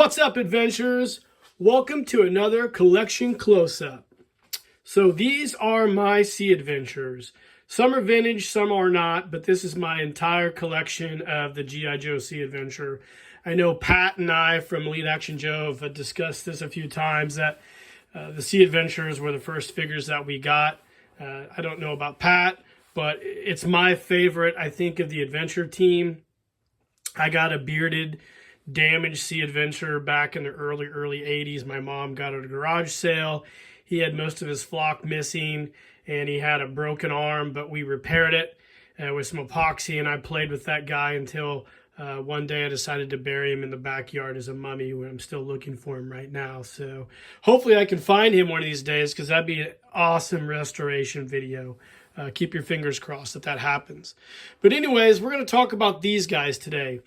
What's up, adventurers? Welcome to another collection close-up. So these are my Sea Adventures. Some are vintage, some are not, but this is my entire collection of the G.I. Joe Sea Adventure. I know Pat and I from Elite Action Joe have discussed this a few times, that the Sea Adventures were the first figures that we got. I don't know about Pat, but it's my favorite, I think, of the adventure team. I got a bearded damaged Sea Adventure back in the early 80s. My mom got it at a garage sale. He had most of his flock missing and he had a broken arm, but we repaired it with some epoxy, and I played with that guy until one day I decided to bury him in the backyard as a mummy. I'm still looking for him right now, so hopefully I can find him one of these days, because that'd be an awesome restoration video. Keep your fingers crossed that happens. But anyways, we're going to talk about these guys today.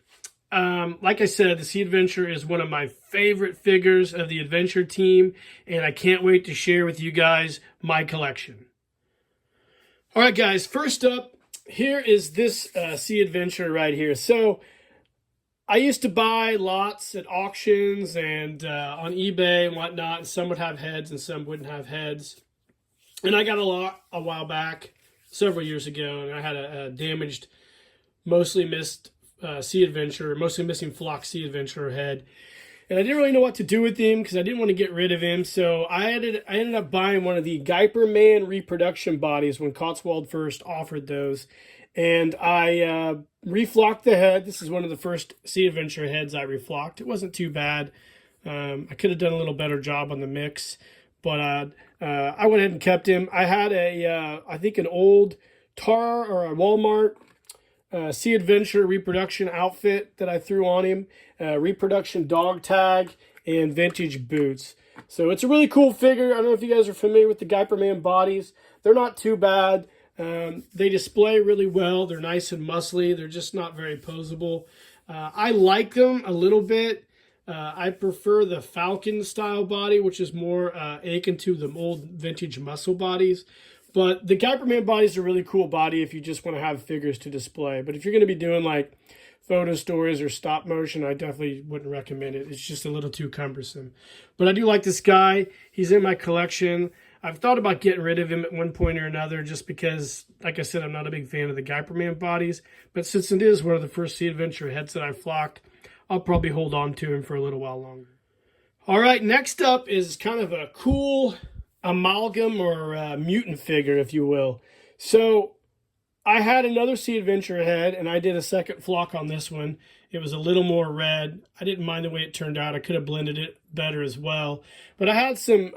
Like I said, the Sea Adventure is one of my favorite figures of the adventure team, and I can't wait to share with you guys my collection. All right, guys, first up, here is this Sea Adventure right here. So I used to buy lots at auctions and on eBay and whatnot, and some would have heads and some wouldn't have heads. And I got a lot a while back, several years ago, and I had a damaged, mostly missed Sea Adventure, mostly missing flock Sea Adventure head, and I didn't really know what to do with him because I didn't want to get rid of him. So I ended up buying one of the Guyper Man reproduction bodies when Cotswold first offered those, and I reflocked the head. This is one of the first Sea Adventure heads I reflocked. It wasn't too bad. I could have done a little better job on the mix, but I went ahead and kept him. I had I think an old Tar or a Walmart Sea Adventure reproduction outfit that I threw on him, reproduction dog tag, and vintage boots. So it's a really cool figure. I don't know if you guys are familiar with the Guyper Man bodies. They're not too bad. They display really well. They're nice and muscly. They're just not very posable. I like them a little bit. I prefer the Falcon style body, which is more akin to the old vintage muscle bodies. But the Guyper Man body is a really cool body if you just want to have figures to display. But if you're going to be doing like photo stories or stop motion, I definitely wouldn't recommend it. It's just a little too cumbersome. But I do like this guy. He's in my collection. I've thought about getting rid of him at one point or another, just because, like I said, I'm not a big fan of the Guyper Man bodies. But since it is one of the first Sea Adventure heads that I flocked, I'll probably hold on to him for a little while longer. All right, next up is kind of a cool amalgam or mutant figure, if you will. So I had another Sea Adventure head, and I did a second flock on this one. It was a little more red. I didn't mind the way it turned out. I could have blended it better as well. But I had some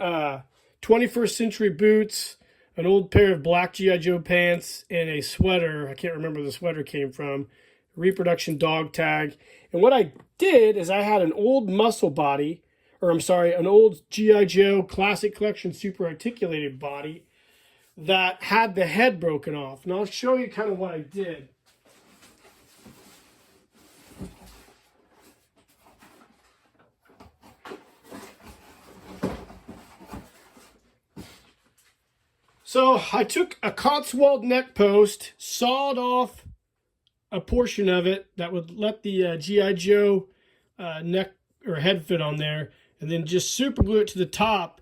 21st century boots, an old pair of black G.I. Joe pants, and a sweater. I can't remember where the sweater came from. Reproduction dog tag. And what I did is I had an old muscle body, an old G.I. Joe Classic Collection Super Articulated body that had the head broken off. And I'll show you kind of what I did. So I took a Cotswold neck post, sawed off a portion of it that would let the G.I. Joe neck or head fit on there, and then just super glue it to the top,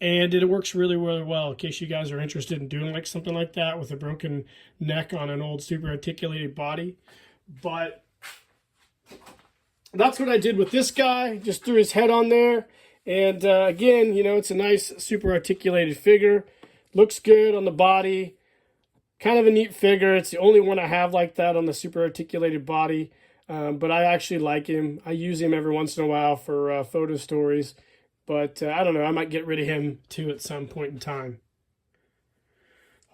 and it works really, really well. In case you guys are interested in doing like something like that with a broken neck on an old super articulated body. But that's what I did with this guy. Just threw his head on there, and again, you know, it's a nice super articulated figure. Looks good on the body. Kind of a neat figure. It's the only one I have like that on the super articulated body. But I actually like him. I use him every once in a while for photo stories. But I don't know. I might get rid of him too at some point in time.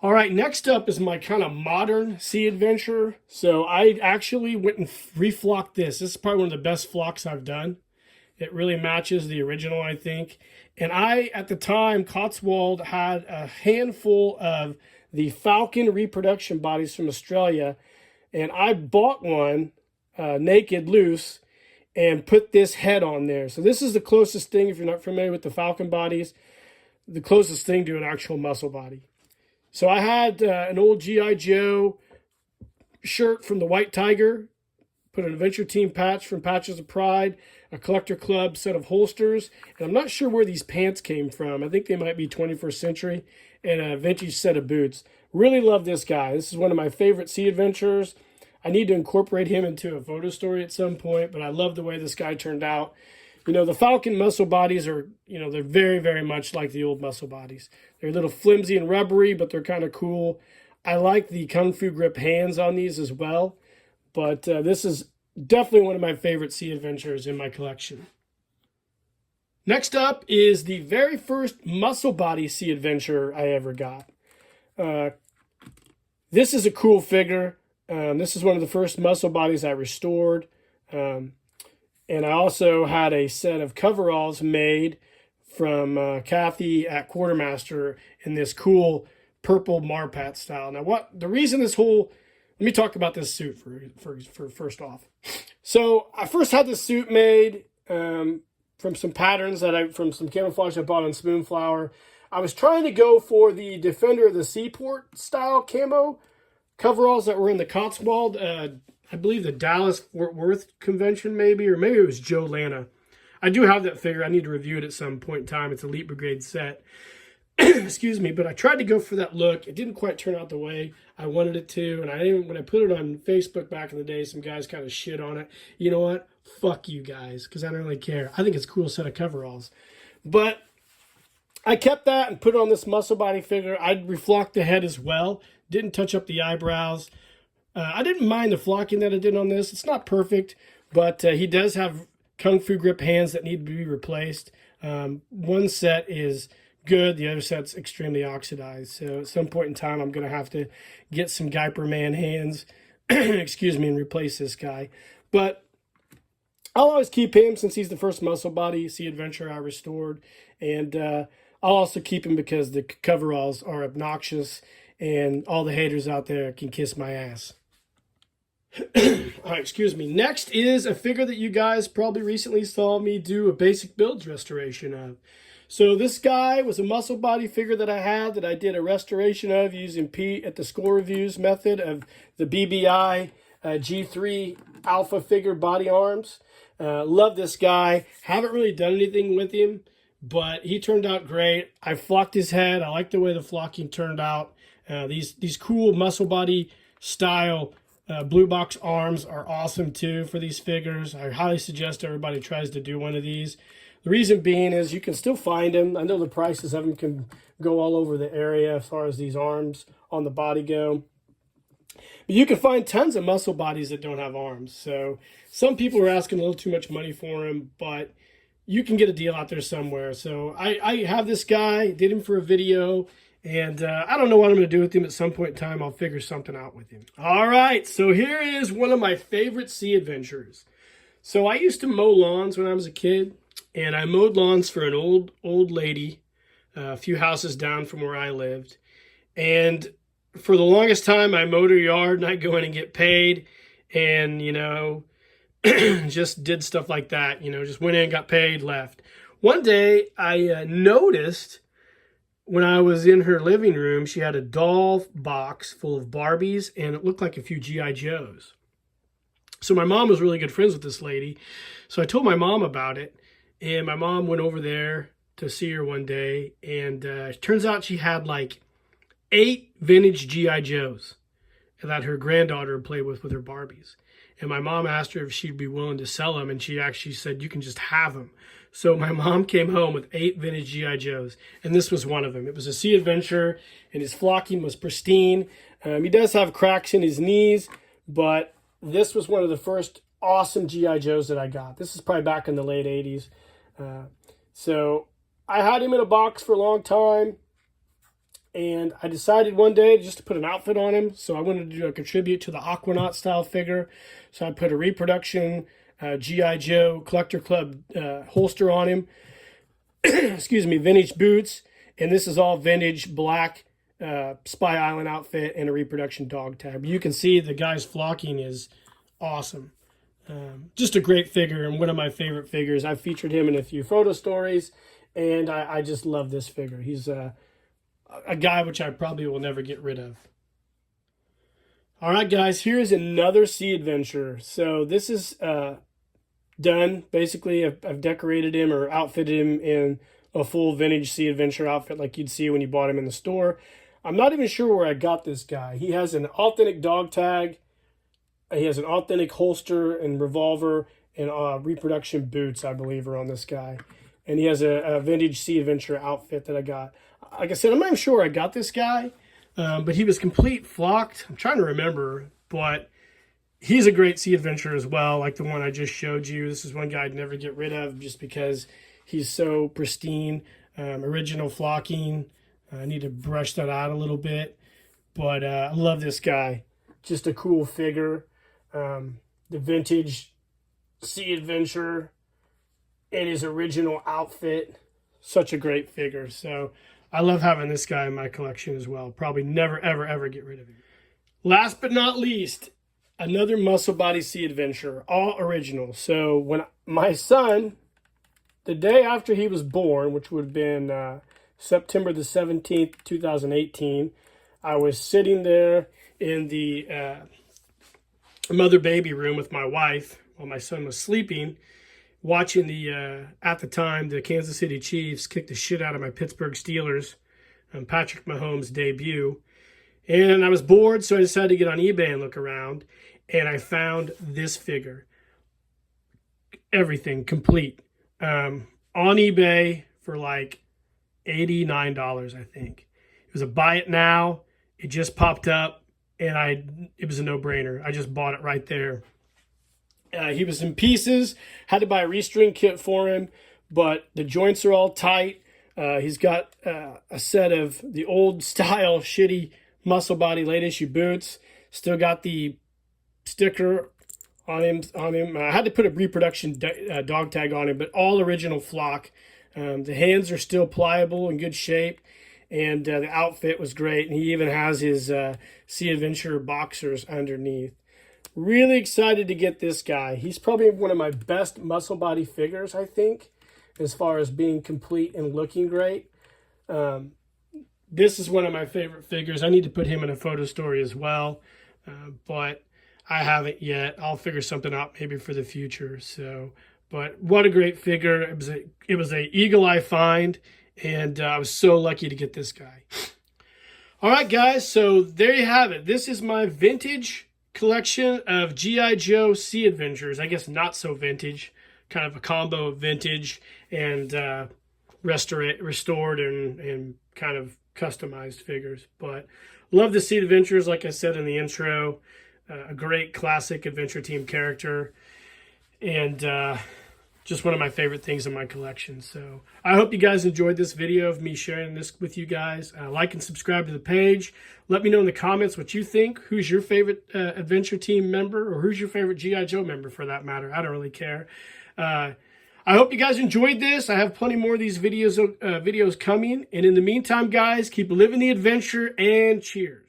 All right, next up is my kind of modern Sea Adventure. So I actually went and reflocked this. This is probably one of the best flocks I've done. It really matches the original, I think. And at the time, Cotswold had a handful of the Falcon reproduction bodies from Australia. And I bought one naked, loose, and put this head on there. So this is the closest thing, if you're not familiar with the Falcon bodies, the closest thing to an actual muscle body. So I had an old G.I. Joe shirt from the White Tiger, put an Adventure Team patch from Patches of Pride, a Collector Club set of holsters. And I'm not sure where these pants came from. I think they might be 21st century. And a vintage set of boots. Really love this guy. This is one of my favorite sea adventurers. I need to incorporate him into a photo story at some point, but I love the way this guy turned out. You know, the Falcon muscle bodies are, you know, they're very, very much like the old muscle bodies. They're a little flimsy and rubbery, but they're kind of cool. I like the Kung Fu grip hands on these as well, but this is definitely one of my favorite sea adventurers in my collection. Next up is the very first muscle body sea adventurer I ever got. This is a cool figure. This is one of the first muscle bodies I restored. And I also had a set of coveralls made from Kathy at Quartermaster in this cool purple Marpat style. Now, let me talk about this suit for first off. So I first had this suit made from some patterns from some camouflage I bought on Spoonflower. I was trying to go for the Defender of the Seaport style camo coveralls that were in the Cotswold, I believe the Dallas-Fort Worth convention maybe, or maybe it was Joe Lana. I do have that figure. I need to review it at some point in time. It's Elite Brigade set. Excuse me, but I tried to go for that look. It didn't quite turn out the way I wanted it to, and when I put it on Facebook back in the day, some guys kind of shit on it. You know what? Fuck you guys, because I don't really care. I think it's a cool set of coveralls. But I kept that and put it on this muscle body figure. I reflocked the head as well. Didn't touch up the eyebrows. I didn't mind the flocking that I did on this. It's not perfect, but he does have Kung Fu grip hands that need to be replaced. One set is good. The other set's extremely oxidized. So at some point in time, I'm going to have to get some Guyper Man hands, excuse me, and replace this guy. But I'll always keep him since he's the first muscle body sea adventurer I restored. And I'll also keep him because the coveralls are obnoxious and all the haters out there can kiss my ass. All right, excuse me. Next is a figure that you guys probably recently saw me do a basic builds restoration of. So this guy was a muscle body figure that I did a restoration of using Pete at the Score Reviews method of the BBI G3 Alpha figure body arms. Love this guy. Haven't really done anything with him, but he turned out great. I flocked his head. I like the way the flocking turned out. These cool muscle body style blue box arms are awesome too for these figures. I highly suggest everybody tries to do one of these. The reason being is you can still find them. I know the prices of them can go all over the area as far as these arms on the body go. But you can find tons of muscle bodies that don't have arms. So some people are asking a little too much money for them, but you can get a deal out there somewhere. So I have this guy, did him for a video. And I don't know what I'm going to do with him. At some point in time, I'll figure something out with him. All right, so here is one of my favorite sea adventures. So I used to mow lawns when I was a kid, and I mowed lawns for an old lady a few houses down from where I lived. And for the longest time, I mowed her yard, and I'd go in and get paid, and, you know, just did stuff like that. You know, just went in, got paid, left. One day, I noticed when I was in her living room, she had a doll box full of Barbies, and it looked like a few G.I. Joes. So my mom was really good friends with this lady. So I told my mom about it, and my mom went over there to see her one day, and it turns out she had like 8 vintage G.I. Joes that her granddaughter played with her Barbies. And my mom asked her if she'd be willing to sell them, and she actually said, you can just have them. So my mom came home with 8 vintage G.I. Joes, and this was one of them. It was a sea adventure, and his flocking was pristine. He does have cracks in his knees, but this was one of the first awesome G.I. Joes that I got. This is probably back in the late 80s. So I had him in a box for a long time, and I decided one day just to put an outfit on him. So I wanted to contribute to the Aquanaut style figure. So I put a reproduction G.I. Joe Collector Club holster on him. Excuse me, vintage boots. And this is all vintage black Spy Island outfit and a reproduction dog tag. But you can see the guy's flocking is awesome. Just a great figure and one of my favorite figures. I've featured him in a few photo stories, and I just love this figure. He's a guy which I probably will never get rid of. All right, guys, here's another sea adventure. So this is done. Basically, I've decorated him or outfitted him in a full vintage Sea Adventure outfit like you'd see when you bought him in the store. I'm not even sure where I got this guy. He has an authentic dog tag. He has an authentic holster and revolver and reproduction boots, I believe, are on this guy. And he has a vintage Sea Adventure outfit that I got. Like I said, I'm not even sure where I got this guy, but he was complete flocked. I'm trying to remember, but he's a great Sea Adventure as well, like the one I just showed you. This is one guy I'd never get rid of just because he's so pristine. Original flocking. I need to brush that out a little bit, but I love this guy. Just a cool figure. The vintage Sea Adventure in his original outfit. Such a great figure. So I love having this guy in my collection as well. Probably never, ever, ever get rid of him. Last but not least, another muscle body Sea Adventure, all original. So when my son, the day after he was born, which would have been September the 17th, 2018, I was sitting there in the mother-baby room with my wife while my son was sleeping, watching the, at the time, the Kansas City Chiefs kick the shit out of my Pittsburgh Steelers, Patrick Mahomes' debut. And I was bored, so I decided to get on eBay and look around, and I found this figure. Everything complete. On eBay for like $89, I think. It was a buy it now. It just popped up, and it was a no-brainer. I just bought it right there. He was in pieces. Had to buy a restring kit for him, but the joints are all tight. He's got a set of the old style shitty muscle body late issue boots. Still got the sticker on him. I had to put a reproduction dog tag on him, but all original flock. The hands are still pliable, in good shape, and the outfit was great. And he even has his Sea Adventure boxers underneath. Really excited to get this guy. He's probably one of my best muscle body figures, I think, as far as being complete and looking great. This is one of my favorite figures. I need to put him in a photo story as well, but I haven't yet. I'll figure something out maybe for the future. So, but what a great figure. It was a eagle eye find, and I was so lucky to get this guy. All right, guys, so there you have it. This is my vintage collection of G.I. Joe Sea Adventures. I guess not so vintage, kind of a combo of vintage and restored and kind of customized figures. But love the Sea Adventures, like I said in the intro. A great classic Adventure Team character, and just one of my favorite things in my collection. So I hope you guys enjoyed this video of me sharing this with you guys. Like and subscribe to the page. Let me know in the comments what you think. Who's your favorite Adventure Team member, or who's your favorite G.I. Joe member for that matter? I don't really care. I hope you guys enjoyed this. I have plenty more of these videos coming. And in the meantime, guys, keep living the adventure, and cheers.